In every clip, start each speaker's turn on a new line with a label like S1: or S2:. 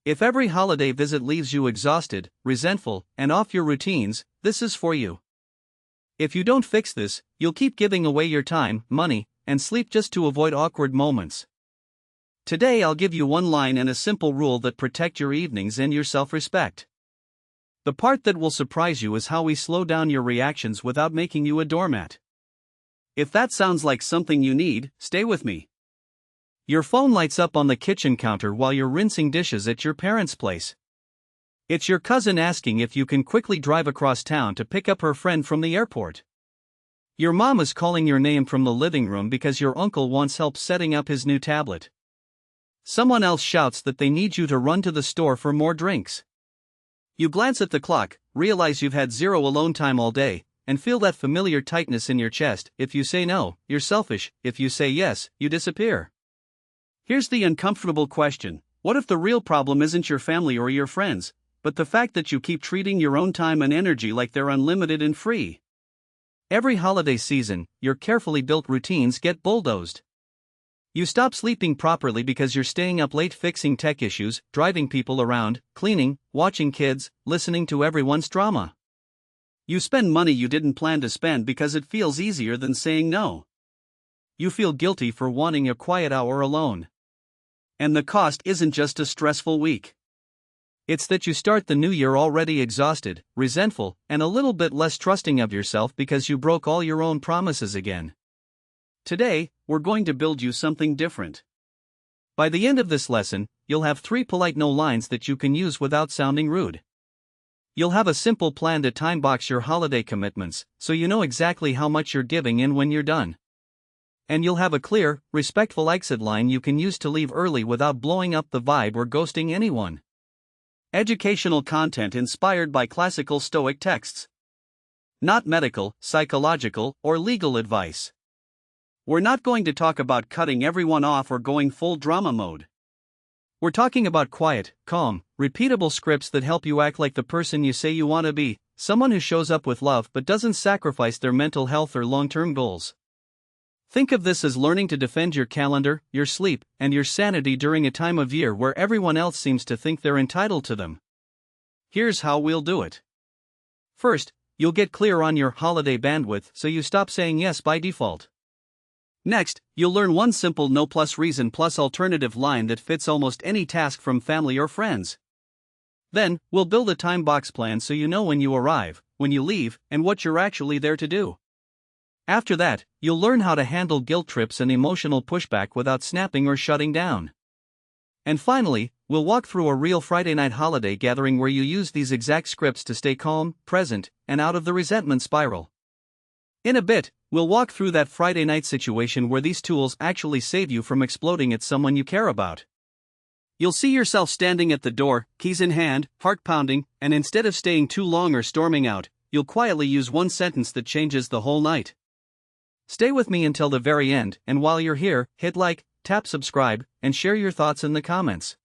S1: If every holiday visit leaves you exhausted, resentful, and off your routines, this is for you. If you don't fix this, you'll keep giving away your time, money, and sleep just to avoid awkward moments. Today I'll give you one line and a simple rule that protect your evenings and your self-respect. The part that will surprise you is how we slow down your reactions without making you a doormat. If that sounds like something you need, stay with me. Your phone lights up on the kitchen counter while you're rinsing dishes at your parents' place. It's your cousin asking if you can quickly drive across town to pick up her friend from the airport. Your mom is calling your name from the living room because your uncle wants help setting up his new tablet. Someone else shouts that they need you to run to the store for more drinks. You glance at the clock, realize you've had zero alone time all day, and feel that familiar tightness in your chest. If you say no, you're selfish. If you say yes, you disappear. Here's the uncomfortable question. What if the real problem isn't your family or your friends, but the fact that you keep treating your own time and energy like they're unlimited and free? Every holiday season, your carefully built routines get bulldozed. You stop sleeping properly because you're staying up late fixing tech issues, driving people around, cleaning, watching kids, listening to everyone's drama. You spend money you didn't plan to spend because it feels easier than saying no. You feel guilty for wanting a quiet hour alone. And the cost isn't just a stressful week. It's that you start the new year already exhausted, resentful, and a little bit less trusting of yourself because you broke all your own promises again. Today, we're going to build you something different. By the end of this lesson, you'll have 3 polite no lines that you can use without sounding rude. You'll have a simple plan to time box your holiday commitments, so you know exactly how much you're giving in when you're done. And you'll have a clear, respectful exit line you can use to leave early without blowing up the vibe or ghosting anyone. Educational content inspired by classical Stoic texts. Not medical, psychological, or legal advice. We're not going to talk about cutting everyone off or going full drama mode. We're talking about quiet, calm, repeatable scripts that help you act like the person you say you want to be, someone who shows up with love but doesn't sacrifice their mental health or long-term goals. Think of this as learning to defend your calendar, your sleep, and your sanity during a time of year where everyone else seems to think they're entitled to them. Here's how we'll do it. First, you'll get clear on your holiday bandwidth so you stop saying yes by default. Next, you'll learn one simple no plus reason plus alternative line that fits almost any task from family or friends. Then, we'll build a time box plan so you know when you arrive, when you leave, and what you're actually there to do. After that, you'll learn how to handle guilt trips and emotional pushback without snapping or shutting down. And finally, we'll walk through a real Friday night holiday gathering where you use these exact scripts to stay calm, present, and out of the resentment spiral. In a bit, we'll walk through that Friday night situation where these tools actually save you from exploding at someone you care about. You'll see yourself standing at the door, keys in hand, heart pounding, and instead of staying too long or storming out, you'll quietly use one sentence that changes the whole night. Stay with me until the very end, and while you're here, hit like, tap subscribe, and share your thoughts in the comments.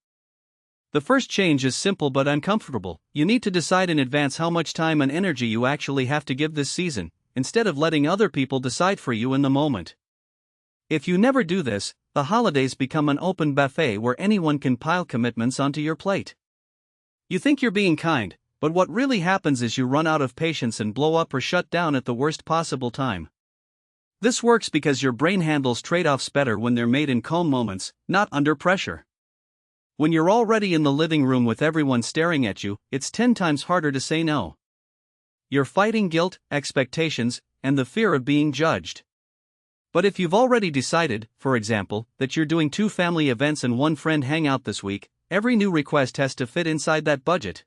S1: The first change is simple but uncomfortable. You need to decide in advance how much time and energy you actually have to give this season, instead of letting other people decide for you in the moment. If you never do this, the holidays become an open buffet where anyone can pile commitments onto your plate. You think you're being kind, but what really happens is you run out of patience and blow up or shut down at the worst possible time. This works because your brain handles trade-offs better when they're made in calm moments, not under pressure. When you're already in the living room with everyone staring at you, it's 10 times harder to say no. You're fighting guilt, expectations, and the fear of being judged. But if you've already decided, for example, that you're doing 2 family events and 1 friend hangout this week, every new request has to fit inside that budget.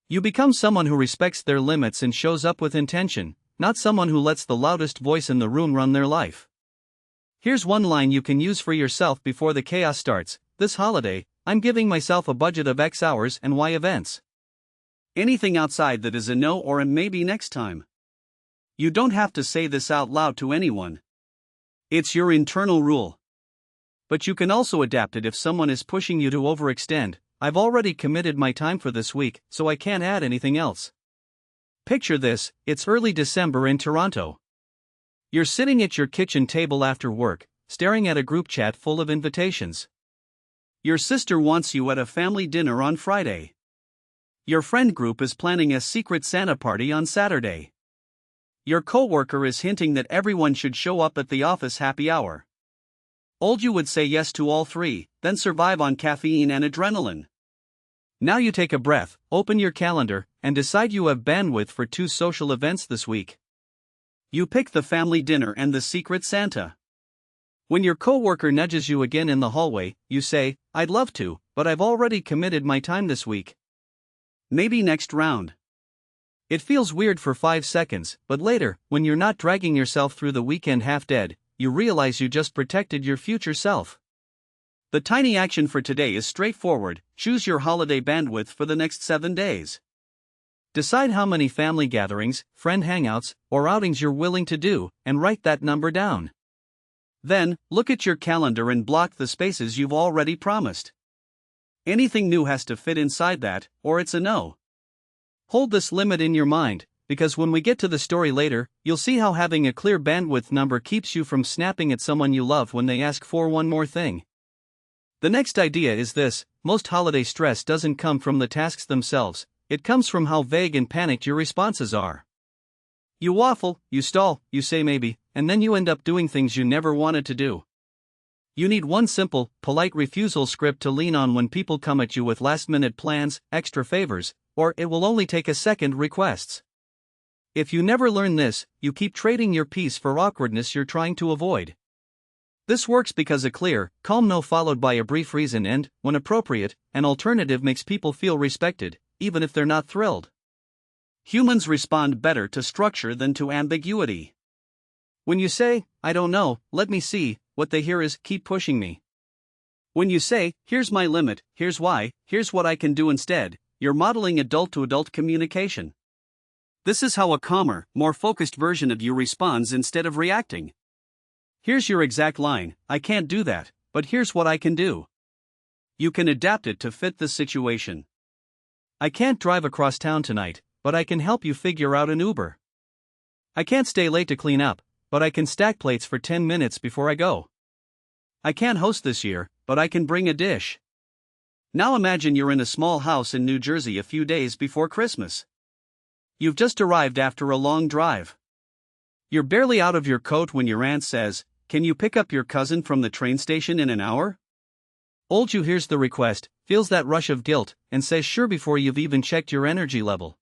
S1: You become someone who respects their limits and shows up with intention, not someone who lets the loudest voice in the room run their life. Here's one line you can use for yourself before the chaos starts. This holiday, I'm giving myself a budget of X hours and Y events. Anything outside that is a no or a maybe next time. You don't have to say this out loud to anyone. It's your internal rule. But you can also adapt it if someone is pushing you to overextend. I've already committed my time for this week, so I can't add anything else. Picture this, it's early December in Toronto. You're sitting at your kitchen table after work, staring at a group chat full of invitations. Your sister wants you at a family dinner on Friday. Your friend group is planning a secret Santa party on Saturday. Your coworker is hinting that everyone should show up at the office happy hour. Old you would say yes to all three, then survive on caffeine and adrenaline. Now you take a breath, open your calendar, and decide you have bandwidth for 2 social events this week. You pick the family dinner and the secret Santa. When your coworker nudges you again in the hallway, you say, "I'd love to, but I've already committed my time this week. Maybe next round." It feels weird for 5 seconds, but later, when you're not dragging yourself through the weekend half dead, you realize you just protected your future self. The tiny action for today is straightforward: choose your holiday bandwidth for the next 7 days. Decide how many family gatherings, friend hangouts, or outings you're willing to do, and write that number down. Then, look at your calendar and block the spaces you've already promised. Anything new has to fit inside that, or it's a no. Hold this limit in your mind, because when we get to the story later, you'll see how having a clear bandwidth number keeps you from snapping at someone you love when they ask for one more thing. The next idea is this: most holiday stress doesn't come from the tasks themselves, it comes from how vague and panicked your responses are. You waffle, you stall, you say maybe, and then you end up doing things you never wanted to do. You need one simple, polite refusal script to lean on when people come at you with last-minute plans, extra favors, or "it will only take a second" requests. If you never learn this, you keep trading your peace for awkwardness you're trying to avoid. This works because a clear, calm no followed by a brief reason and, when appropriate, an alternative makes people feel respected, even if they're not thrilled. Humans respond better to structure than to ambiguity. When you say, "I don't know, let me see," what they hear is, "keep pushing me." When you say, "Here's my limit, here's why, here's what I can do instead," you're modeling adult-to-adult communication. This is how a calmer, more focused version of you responds instead of reacting. Here's your exact line: "I can't do that, but here's what I can do." You can adapt it to fit the situation. "I can't drive across town tonight, but I can help you figure out an Uber." "I can't stay late to clean up, but I can stack plates for 10 minutes before I go." "I can't host this year, but I can bring a dish." Now imagine you're in a small house in New Jersey a few days before Christmas. You've just arrived after a long drive. You're barely out of your coat when your aunt says, "Can you pick up your cousin from the train station in an hour?" Old you hears the request, feels that rush of guilt, and says sure before you've even checked your energy level.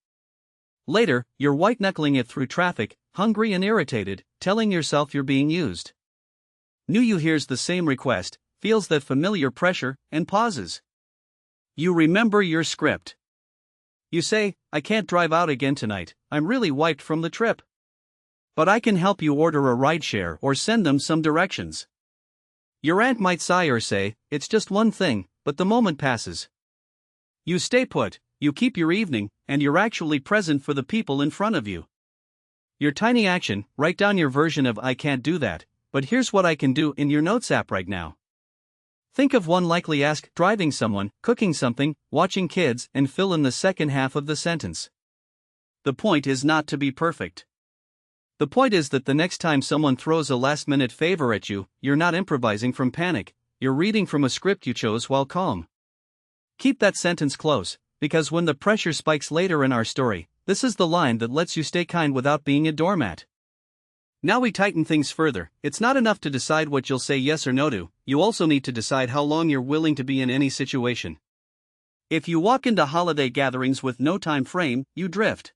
S1: Later, you're white-knuckling it through traffic, hungry and irritated, telling yourself you're being used. New you hears the same request, feels that familiar pressure, and pauses. You remember your script. You say, "I can't drive out again tonight, I'm really wiped from the trip. But I can help you order a rideshare or send them some directions." Your aunt might sigh or say, "It's just one thing," but the moment passes. You stay put, you keep your evening, and you're actually present for the people in front of you. Your tiny action: write down your version of "I can't do that, but here's what I can do" in your notes app right now. Think of one likely ask: driving someone, cooking something, watching kids, and fill in the second half of the sentence. The point is not to be perfect. The point is that the next time someone throws a last-minute favor at you, you're not improvising from panic, you're reading from a script you chose while calm. Keep that sentence close, because when the pressure spikes later in our story, this is the line that lets you stay kind without being a doormat. Now we tighten things further. It's not enough to decide what you'll say yes or no to, you also need to decide how long you're willing to be in any situation. If you walk into holiday gatherings with no time frame, you drift.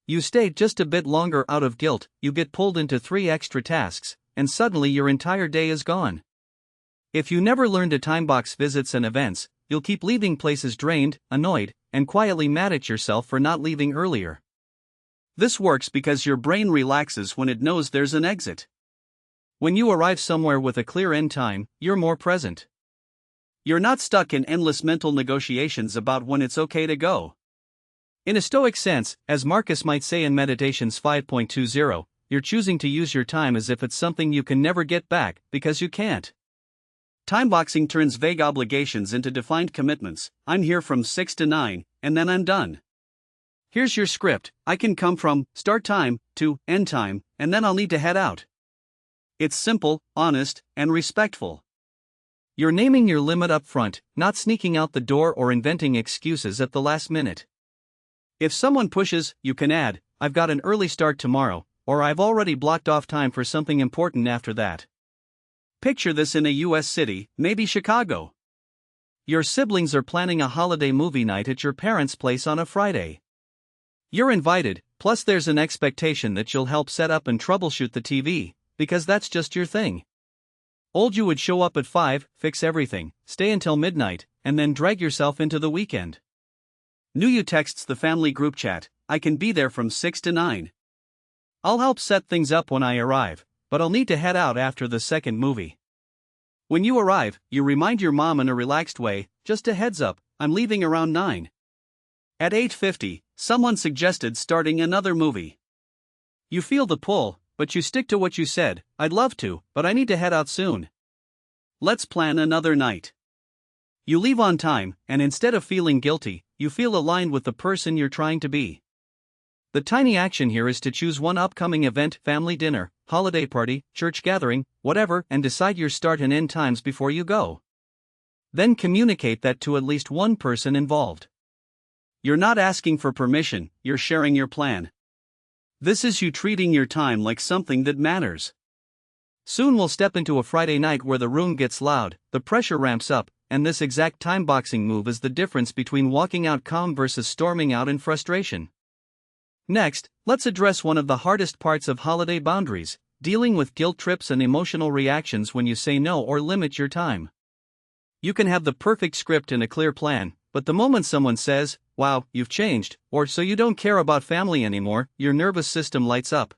S1: You stay just a bit longer out of guilt, you get pulled into 3 extra tasks, and suddenly your entire day is gone. If you never learn to timebox visits and events, you'll keep leaving places drained, annoyed, and quietly mad at yourself for not leaving earlier. This works because your brain relaxes when it knows there's an exit. When you arrive somewhere with a clear end time, you're more present. You're not stuck in endless mental negotiations about when it's okay to go. In a Stoic sense, as Marcus might say in Meditations 5.20, you're choosing to use your time as if it's something you can never get back, because you can't. Timeboxing turns vague obligations into defined commitments: I'm here from 6 to 9, and then I'm done. Here's your script: I can come from start time to end time, and then I'll need to head out. It's simple, honest, and respectful. You're naming your limit up front, not sneaking out the door or inventing excuses at the last minute. If someone pushes, you can add, "I've got an early start tomorrow," or "I've already blocked off time for something important after that." Picture this in a US city, maybe Chicago. Your siblings are planning a holiday movie night at your parents' place on a Friday. You're invited, plus there's an expectation that you'll help set up and troubleshoot the TV, because that's just your thing. Old you would show up at 5, fix everything, stay until midnight, and then drag yourself into the weekend. New you texts the family group chat, "I can be there from 6 to 9. I'll help set things up when I arrive, but I'll need to head out after the second movie." When you arrive, you remind your mom in a relaxed way, "Just a heads up, I'm leaving around 9. At 8:50, someone suggested starting another movie. You feel the pull, but you stick to what you said, "I'd love to, but I need to head out soon. Let's plan another night." You leave on time, and instead of feeling guilty, you feel aligned with the person you're trying to be. The tiny action here is to choose one upcoming event, family dinner, holiday party, church gathering, whatever, and decide your start and end times before you go. Then communicate that to at least one person involved. You're not asking for permission, you're sharing your plan. This is you treating your time like something that matters. Soon we'll step into a Friday night where the room gets loud, the pressure ramps up, and this exact time-boxing move is the difference between walking out calm versus storming out in frustration. Next, let's address one of the hardest parts of holiday boundaries, dealing with guilt trips and emotional reactions when you say no or limit your time. You can have the perfect script and a clear plan, but the moment someone says, "Wow, you've changed," or "So you don't care about family anymore," your nervous system lights up.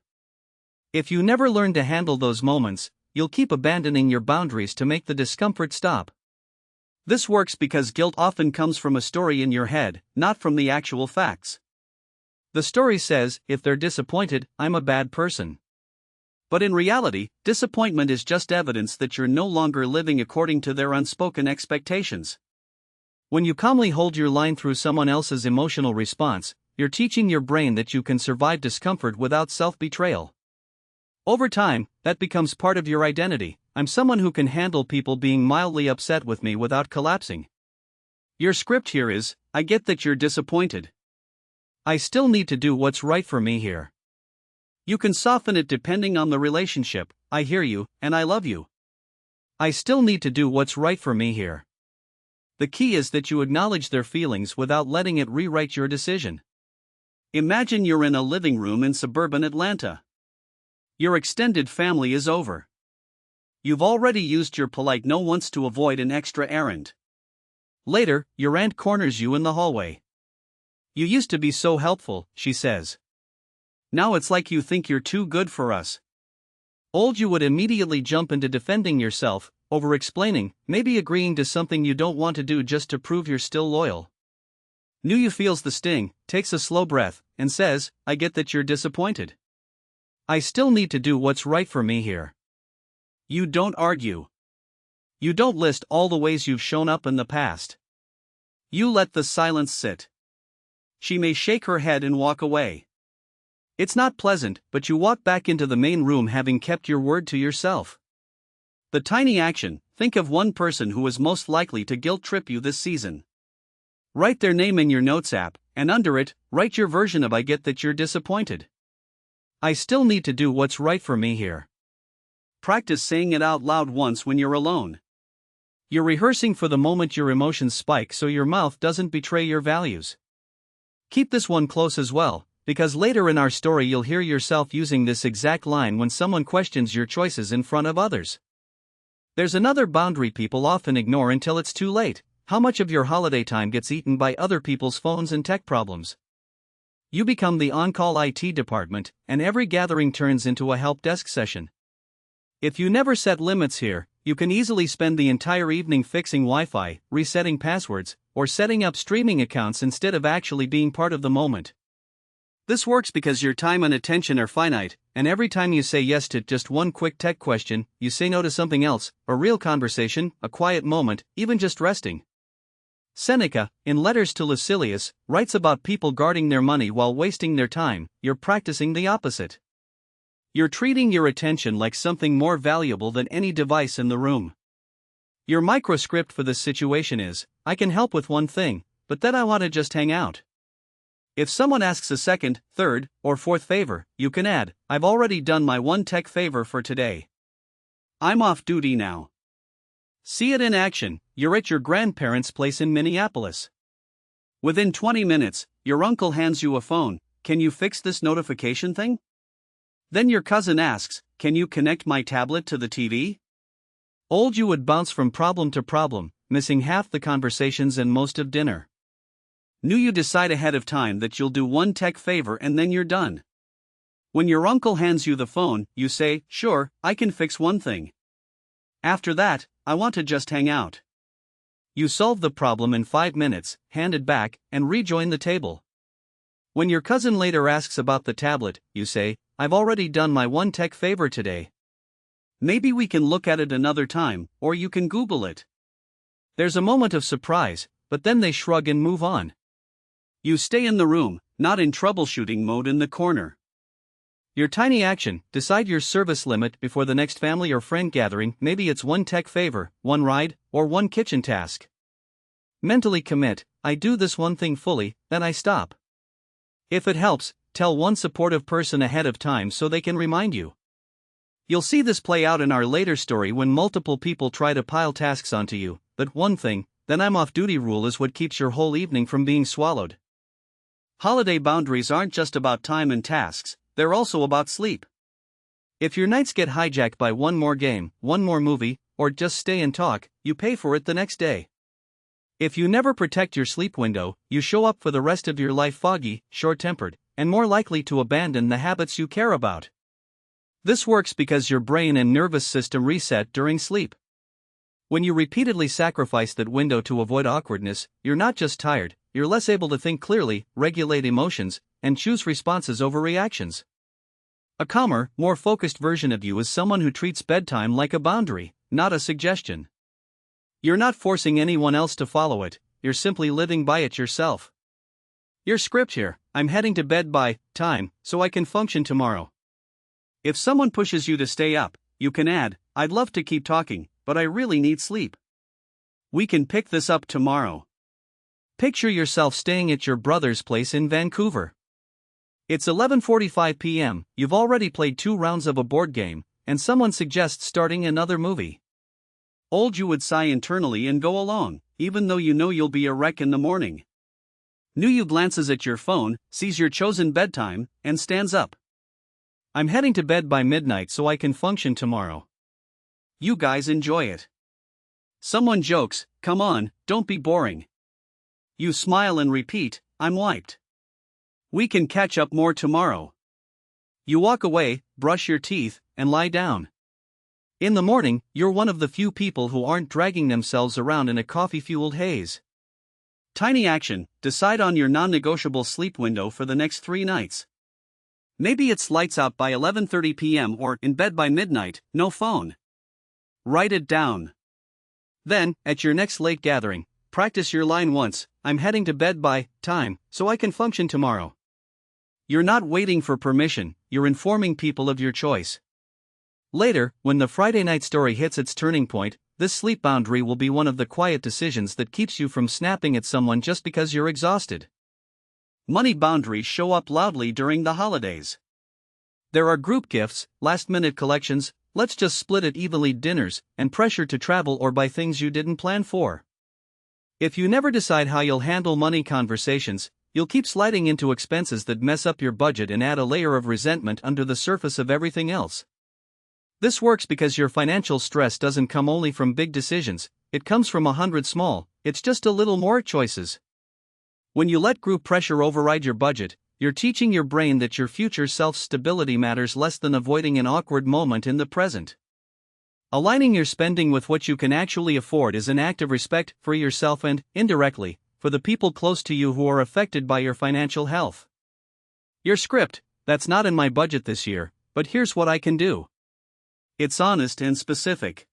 S1: If you never learn to handle those moments, you'll keep abandoning your boundaries to make the discomfort stop. This works because guilt often comes from a story in your head, not from the actual facts. The story says, "If they're disappointed, I'm a bad person." But in reality, disappointment is just evidence that you're no longer living according to their unspoken expectations. When you calmly hold your line through someone else's emotional response, you're teaching your brain that you can survive discomfort without self-betrayal. Over time, that becomes part of your identity. "I'm someone who can handle people being mildly upset with me without collapsing." Your script here is, "I get that you're disappointed. I still need to do what's right for me here." You can soften it depending on the relationship, "I hear you, and I love you. I still need to do what's right for me here." The key is that you acknowledge their feelings without letting it rewrite your decision. Imagine you're in a living room in suburban Atlanta. Your extended family is over. You've already used your polite no once to avoid an extra errand. Later, your aunt corners you in the hallway. "You used to be so helpful," she says. "Now it's like you think you're too good for us." Old you would immediately jump into defending yourself, over-explaining, maybe agreeing to something you don't want to do just to prove you're still loyal. New you feels the sting, takes a slow breath, and says, "I get that you're disappointed. I still need to do what's right for me here." You don't argue. You don't list all the ways you've shown up in the past. You let the silence sit. She may shake her head and walk away. It's not pleasant, but you walk back into the main room having kept your word to yourself. The tiny action: think of one person who is most likely to guilt trip you this season. Write their name in your notes app, and under it, write your version of "I get that you're disappointed. I still need to do what's right for me here." Practice saying it out loud once when you're alone. You're rehearsing for the moment your emotions spike so your mouth doesn't betray your values. Keep this one close as well, because later in our story you'll hear yourself using this exact line when someone questions your choices in front of others. There's another boundary people often ignore until it's too late: how much of your holiday time gets eaten by other people's phones and tech problems. You become the on-call IT department, and every gathering turns into a help desk session. If you never set limits here, you can easily spend the entire evening fixing Wi-Fi, resetting passwords, or setting up streaming accounts instead of actually being part of the moment. This works because your time and attention are finite, and every time you say yes to just one quick tech question, you say no to something else: a real conversation, a quiet moment, even just resting. Seneca, in Letters to Lucilius, writes about people guarding their money while wasting their time. You're practicing the opposite. You're treating your attention like something more valuable than any device in the room. Your microscript for this situation is, I can help with one thing, but then I want to just hang out. If someone asks a second, third, or fourth favor, you can add, I've already done my one tech favor for today. I'm off duty now. See it in action. You're at your grandparents' place in Minneapolis. Within 20 minutes, your uncle hands you a phone. Can you fix this notification thing? Then your cousin asks, can you connect my tablet to the TV? Old you would bounce from problem to problem, missing half the conversations and most of dinner. New you decide ahead of time that you'll do one tech favor and then you're done. When your uncle hands you the phone, you say, sure, I can fix one thing. After that, I want to just hang out. You solve the problem in 5 minutes, hand it back, and rejoin the table. When your cousin later asks about the tablet, you say, I've already done my one tech favor today. Maybe we can look at it another time, or you can Google it. There's a moment of surprise, but then they shrug and move on. You stay in the room, not in troubleshooting mode in the corner. Your tiny action, decide your service limit before the next family or friend gathering. Maybe it's one tech favor, one ride, or one kitchen task. Mentally commit, I do this one thing fully, then I stop. If it helps, tell one supportive person ahead of time so they can remind you. You'll see this play out in our later story when multiple people try to pile tasks onto you. That one thing, then I'm off duty rule is what keeps your whole evening from being swallowed. Holiday boundaries aren't just about time and tasks, they're also about sleep. If your nights get hijacked by one more game, one more movie, or just stay and talk, you pay for it the next day. If you never protect your sleep window, you show up for the rest of your life foggy, short-tempered, and more likely to abandon the habits you care about. This works because your brain and nervous system reset during sleep. When you repeatedly sacrifice that window to avoid awkwardness, you're not just tired, you're less able to think clearly, regulate emotions, and choose responses over reactions. A calmer, more focused version of you is someone who treats bedtime like a boundary, not a suggestion. You're not forcing anyone else to follow it, you're simply living by it yourself. Your script here, I'm heading to bed by time, so I can function tomorrow. If someone pushes you to stay up, you can add, I'd love to keep talking, but I really need sleep. We can pick this up tomorrow. Picture yourself staying at your brother's place in Vancouver. It's 11:45 p.m., you've already played 2 rounds of a board game, and someone suggests starting another movie. Old you would sigh internally and go along, even though you know you'll be a wreck in the morning. New you glances at your phone, sees your chosen bedtime, and stands up. I'm heading to bed by midnight so I can function tomorrow. You guys enjoy it. Someone jokes, come on, don't be boring. You smile and repeat, I'm wiped. We can catch up more tomorrow. You walk away, brush your teeth, and lie down. In the morning, you're one of the few people who aren't dragging themselves around in a coffee-fueled haze. Tiny action, decide on your non-negotiable sleep window for the next 3 nights. Maybe it's lights out by 11:30 p.m. or in bed by midnight, no phone. Write it down. Then, at your next late gathering, practice your line once, I'm heading to bed by time, so I can function tomorrow. You're not waiting for permission, you're informing people of your choice. Later, when the Friday night story hits its turning point, this sleep boundary will be one of the quiet decisions that keeps you from snapping at someone just because you're exhausted. Money boundaries show up loudly during the holidays. There are group gifts, last-minute collections, let's just split it evenly dinners, and pressure to travel or buy things you didn't plan for. If you never decide how you'll handle money conversations, you'll keep sliding into expenses that mess up your budget and add a layer of resentment under the surface of everything else. This works because your financial stress doesn't come only from big decisions, it comes from 100 small, it's just a little more choices. When you let group pressure override your budget, you're teaching your brain that your future self's stability matters less than avoiding an awkward moment in the present. Aligning your spending with what you can actually afford is an act of respect for yourself and, indirectly, for the people close to you who are affected by your financial health. Your script, that's not in my budget this year, but here's what I can do. It's honest and specific.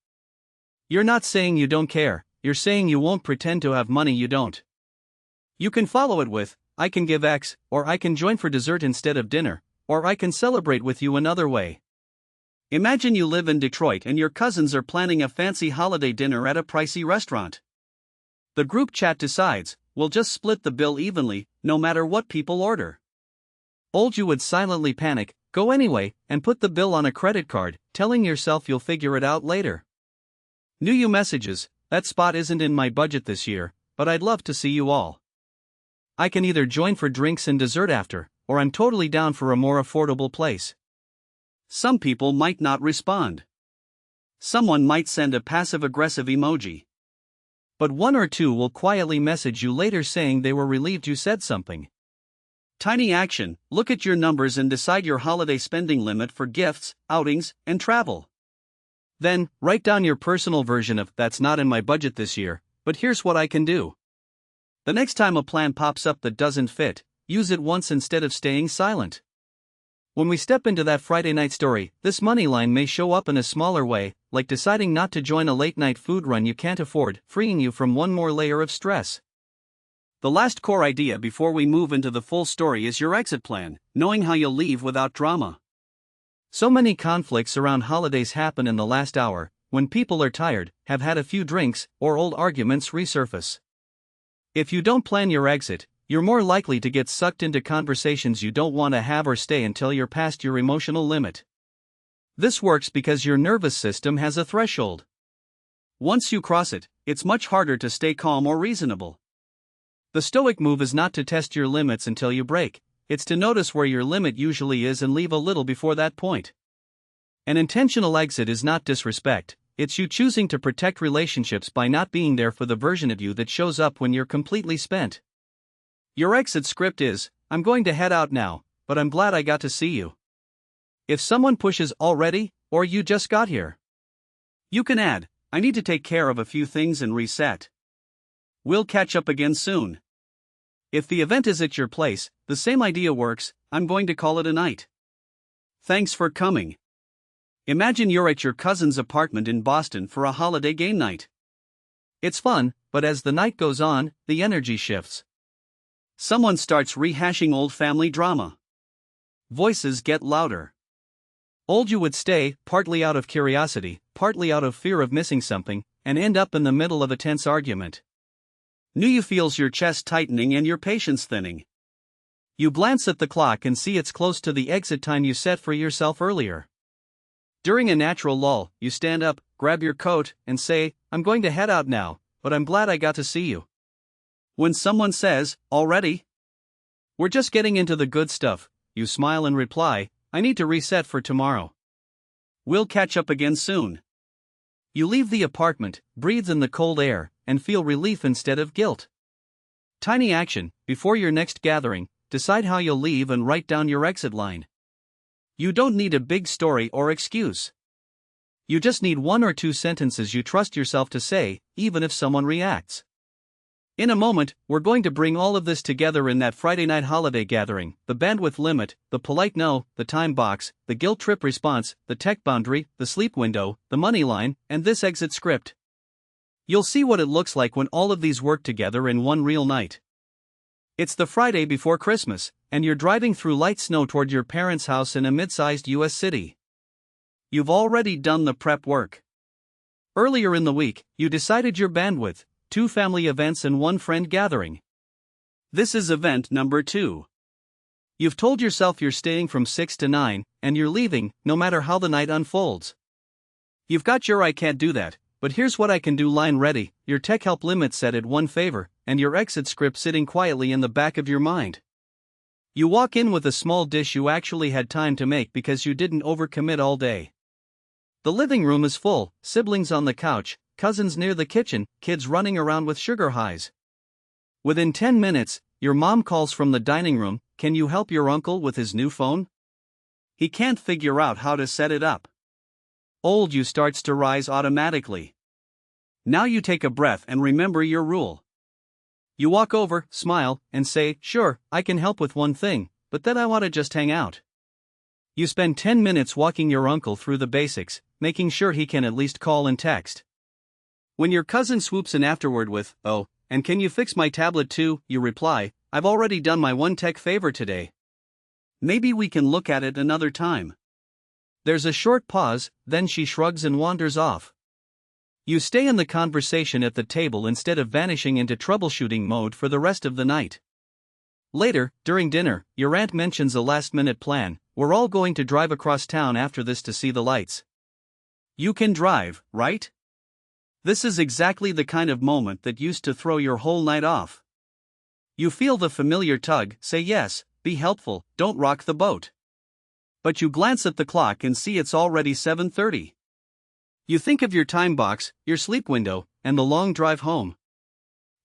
S1: You're not saying you don't care, you're saying you won't pretend to have money you don't. You can follow it with, I can give X, or I can join for dessert instead of dinner, or I can celebrate with you another way. Imagine you live in Detroit and your cousins are planning a fancy holiday dinner at a pricey restaurant. The group chat decides, we'll just split the bill evenly, no matter what people order. Old you would silently panic, go anyway, and put the bill on a credit card, telling yourself you'll figure it out later. New you messages, that spot isn't in my budget this year, but I'd love to see you all. I can either join for drinks and dessert after, or I'm totally down for a more affordable place. Some people might not respond. Someone might send a passive-aggressive emoji. But one or two will quietly message you later saying they were relieved you said something. Tiny action, look at your numbers and decide your holiday spending limit for gifts, outings, and travel. Then, write down your personal version of, that's not in my budget this year, but here's what I can do. The next time a plan pops up that doesn't fit, use it once instead of staying silent. When we step into that Friday night story, this money line may show up in a smaller way, like deciding not to join a late-night food run you can't afford, freeing you from one more layer of stress. The last core idea before we move into the full story is your exit plan, knowing how you'll leave without drama. So many conflicts around holidays happen in the last hour, when people are tired, have had a few drinks, or old arguments resurface. If you don't plan your exit, you're more likely to get sucked into conversations you don't want to have or stay until you're past your emotional limit. This works because your nervous system has a threshold. Once you cross it, it's much harder to stay calm or reasonable. The Stoic move is not to test your limits until you break, it's to notice where your limit usually is and leave a little before that point. An intentional exit is not disrespect, it's you choosing to protect relationships by not being there for the version of you that shows up when you're completely spent. Your exit script is, I'm going to head out now, but I'm glad I got to see you. If someone pushes already, or you just got here, you can add, I need to take care of a few things and reset. We'll catch up again soon. If the event is at your place, the same idea works, I'm going to call it a night. Thanks for coming. Imagine you're at your cousin's apartment in Boston for a holiday game night. It's fun, but as the night goes on, the energy shifts. Someone starts rehashing old family drama. Voices get louder. Old you would stay, partly out of curiosity, partly out of fear of missing something, and end up in the middle of a tense argument. New you feels your chest tightening and your patience thinning. You glance at the clock and see it's close to the exit time you set for yourself earlier. During a natural lull, you stand up, grab your coat, and say, I'm going to head out now, but I'm glad I got to see you. When someone says, already? We're just getting into the good stuff, you smile and reply, I need to reset for tomorrow. We'll catch up again soon. You leave the apartment, breathe in the cold air, and feel relief instead of guilt. Tiny action, before your next gathering, decide how you'll leave and write down your exit line. You don't need a big story or excuse. You just need one or two sentences you trust yourself to say, even if someone reacts. In a moment, we're going to bring all of this together in that Friday night holiday gathering, the bandwidth limit, the polite no, the time box, the guilt trip response, the tech boundary, the sleep window, the money line, and this exit script. You'll see what it looks like when all of these work together in one real night. It's the Friday before Christmas, and you're driving through light snow toward your parents' house in a mid-sized US city. You've already done the prep work. Earlier in the week, you decided your bandwidth, 2 family events and 1 friend gathering. This is event number 2. You've told yourself you're staying from 6 to 9, and you're leaving, no matter how the night unfolds. You've got your I can't do that, but here's what I can do line ready, your tech help limit set at 1 favor, and your exit script sitting quietly in the back of your mind. You walk in with a small dish you actually had time to make because you didn't overcommit all day. The living room is full, siblings on the couch, cousins near the kitchen, kids running around with sugar highs. Within 10 minutes, your mom calls from the dining room, can you help your uncle with his new phone? He can't figure out how to set it up. Old you starts to rise automatically. Now you take a breath and remember your rule. You walk over, smile, and say, sure, I can help with one thing, but then I want to just hang out. You spend 10 minutes walking your uncle through the basics, making sure he can at least call and text. When your cousin swoops in afterward with, oh, and can you fix my tablet too, you reply, I've already done my one tech favor today. Maybe we can look at it another time. There's a short pause, then she shrugs and wanders off. You stay in the conversation at the table instead of vanishing into troubleshooting mode for the rest of the night. Later, during dinner, your aunt mentions a last-minute plan: we're all going to drive across town after this to see the lights. You can drive, right? This is exactly the kind of moment that used to throw your whole night off. You feel the familiar tug: say yes, be helpful, don't rock the boat. But you glance at the clock and see it's already 7:30. You think of your time box, your sleep window, and the long drive home.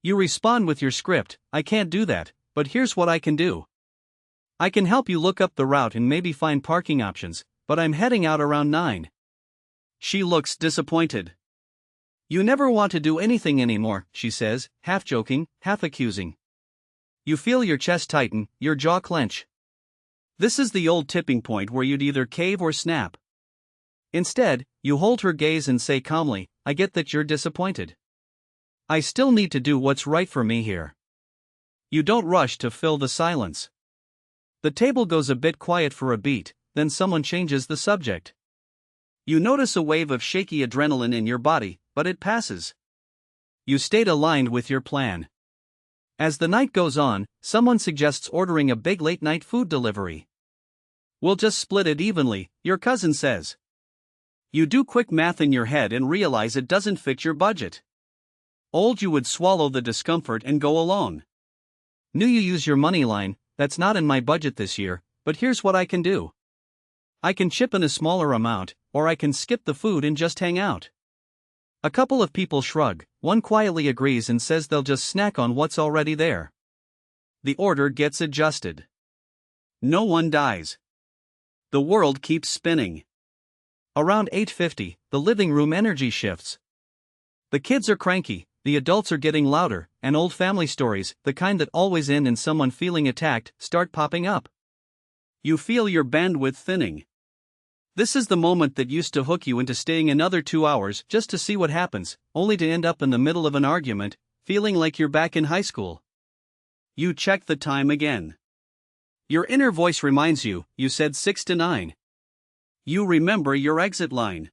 S1: You respond with your script: I can't do that, but here's what I can do. I can help you look up the route and maybe find parking options, but I'm heading out around 9. She looks disappointed. You never want to do anything anymore, she says, half joking, half accusing. You feel your chest tighten, your jaw clench. This is the old tipping point where you'd either cave or snap. Instead, you hold her gaze and say calmly, I get that you're disappointed. I still need to do what's right for me here. You don't rush to fill the silence. The table goes a bit quiet for a beat, then someone changes the subject. You notice a wave of shaky adrenaline in your body, but it passes. You stayed aligned with your plan. As the night goes on, someone suggests ordering a big late-night food delivery. We'll just split it evenly, your cousin says. You do quick math in your head and realize it doesn't fit your budget. Old you would swallow the discomfort and go alone. New you use your money line: that's not in my budget this year, but here's what I can do. I can chip in a smaller amount, or I can skip the food and just hang out. A couple of people shrug, one quietly agrees and says they'll just snack on what's already there. The order gets adjusted. No one dies. The world keeps spinning. Around 8:50, the living room energy shifts. The kids are cranky, the adults are getting louder, and old family stories, the kind that always end in someone feeling attacked, start popping up. You feel your bandwidth thinning. This is the moment that used to hook you into staying another 2 hours just to see what happens, only to end up in the middle of an argument, feeling like you're back in high school. You check the time again. Your inner voice reminds you, you said 6 to 9. You remember your exit line.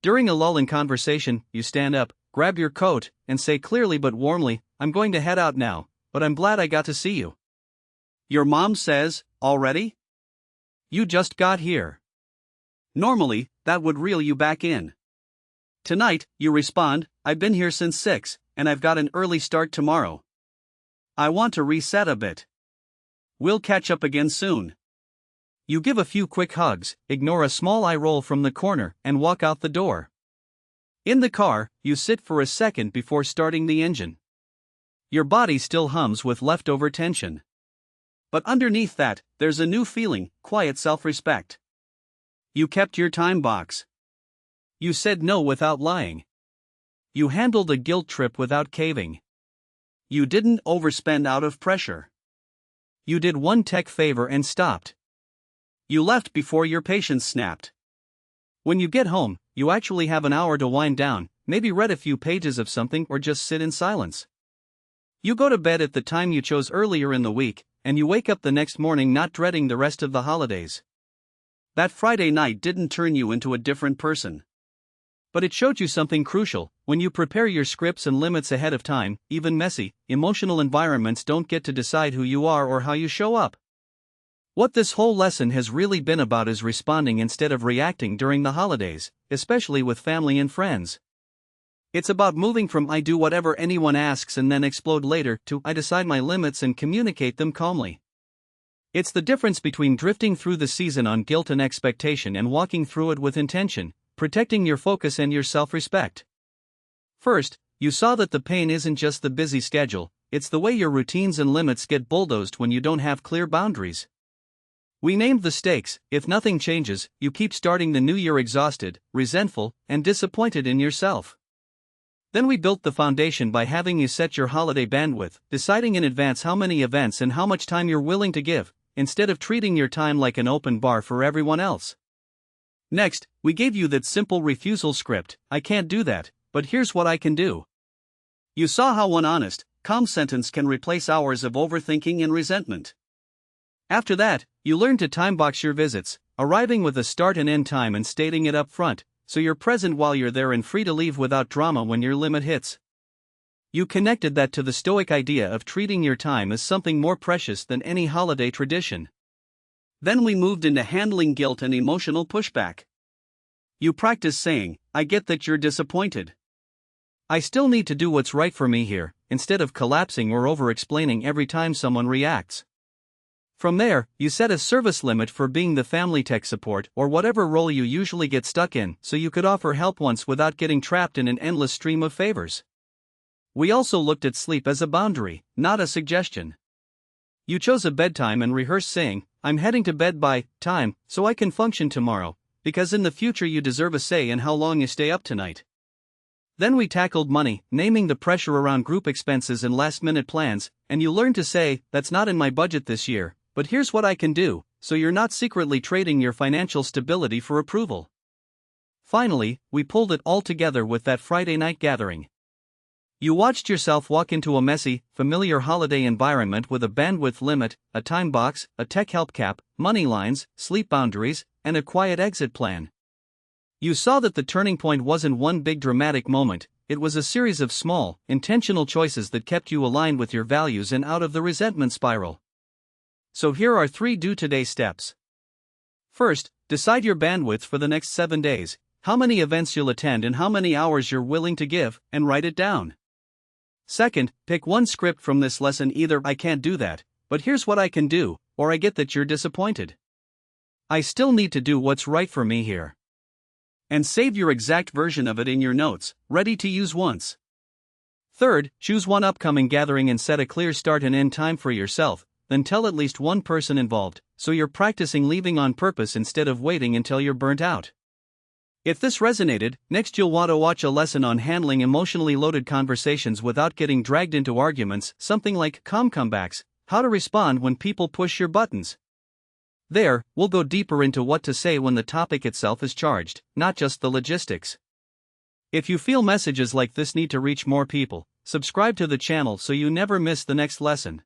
S1: During a lull in conversation, you stand up, grab your coat, and say clearly but warmly, I'm going to head out now, but I'm glad I got to see you. Your mom says, already? You just got here. Normally, that would reel you back in. Tonight, you respond, I've been here since 6, and I've got an early start tomorrow. I want to reset a bit. We'll catch up again soon. You give a few quick hugs, ignore a small eye roll from the corner, and walk out the door. In the car, you sit for a second before starting the engine. Your body still hums with leftover tension. But underneath that, there's a new feeling: quiet self-respect. You kept your time box. You said no without lying. You handled a guilt trip without caving. You didn't overspend out of pressure. You did one tech favor and stopped. You left before your patience snapped. When you get home, you actually have an hour to wind down, maybe read a few pages of something or just sit in silence. You go to bed at the time you chose earlier in the week, and you wake up the next morning not dreading the rest of the holidays. That Friday night didn't turn you into a different person. But it showed you something crucial: when you prepare your scripts and limits ahead of time, even messy, emotional environments don't get to decide who you are or how you show up. What this whole lesson has really been about is responding instead of reacting during the holidays, especially with family and friends. It's about moving from I do whatever anyone asks and then explode later to I decide my limits and communicate them calmly. It's the difference between drifting through the season on guilt and expectation and walking through it with intention, protecting your focus and your self-respect. First, you saw that the pain isn't just the busy schedule, it's the way your routines and limits get bulldozed when you don't have clear boundaries. We named the stakes: if nothing changes, you keep starting the new year exhausted, resentful, and disappointed in yourself. Then we built the foundation by having you set your holiday bandwidth, deciding in advance how many events and how much time you're willing to give, instead of treating your time like an open bar for everyone else. Next, we gave you that simple refusal script: I can't do that, but here's what I can do. You saw how one honest, calm sentence can replace hours of overthinking and resentment. After that, you learned to timebox your visits, arriving with a start and end time and stating it up front, so you're present while you're there and free to leave without drama when your limit hits. You connected that to the Stoic idea of treating your time as something more precious than any holiday tradition. Then we moved into handling guilt and emotional pushback. You practiced saying, "I get that you're disappointed. I still need to do what's right for me here," instead of collapsing or over-explaining every time someone reacts. From there, you set a service limit for being the family tech support or whatever role you usually get stuck in, so you could offer help once without getting trapped in an endless stream of favors. We also looked at sleep as a boundary, not a suggestion. You chose a bedtime and rehearsed saying, "I'm heading to bed by time, so I can function tomorrow," because in the future you deserve a say in how long you stay up tonight. Then we tackled money, naming the pressure around group expenses and last-minute plans, and you learned to say, "That's not in my budget this year, but here's what I can do," so you're not secretly trading your financial stability for approval. Finally, we pulled it all together with that Friday night gathering. You watched yourself walk into a messy, familiar holiday environment with a bandwidth limit, a time box, a tech help cap, money lines, sleep boundaries, and a quiet exit plan. You saw that the turning point wasn't one big dramatic moment, it was a series of small, intentional choices that kept you aligned with your values and out of the resentment spiral. So here are 3 do-today steps. First, decide your bandwidth for the next 7 days, how many events you'll attend and how many hours you're willing to give, and write it down. Second, pick one script from this lesson, either "I can't do that, but here's what I can do," or "I get that you're disappointed. I still need to do what's right for me here." And save your exact version of it in your notes, ready to use once. Third, choose one upcoming gathering and set a clear start and end time for yourself, then tell at least one person involved, so you're practicing leaving on purpose instead of waiting until you're burnt out. If this resonated, next you'll want to watch a lesson on handling emotionally loaded conversations without getting dragged into arguments, something like calm comebacks, how to respond when people push your buttons. There, we'll go deeper into what to say when the topic itself is charged, not just the logistics. If you feel messages like this need to reach more people, subscribe to the channel so you never miss the next lesson.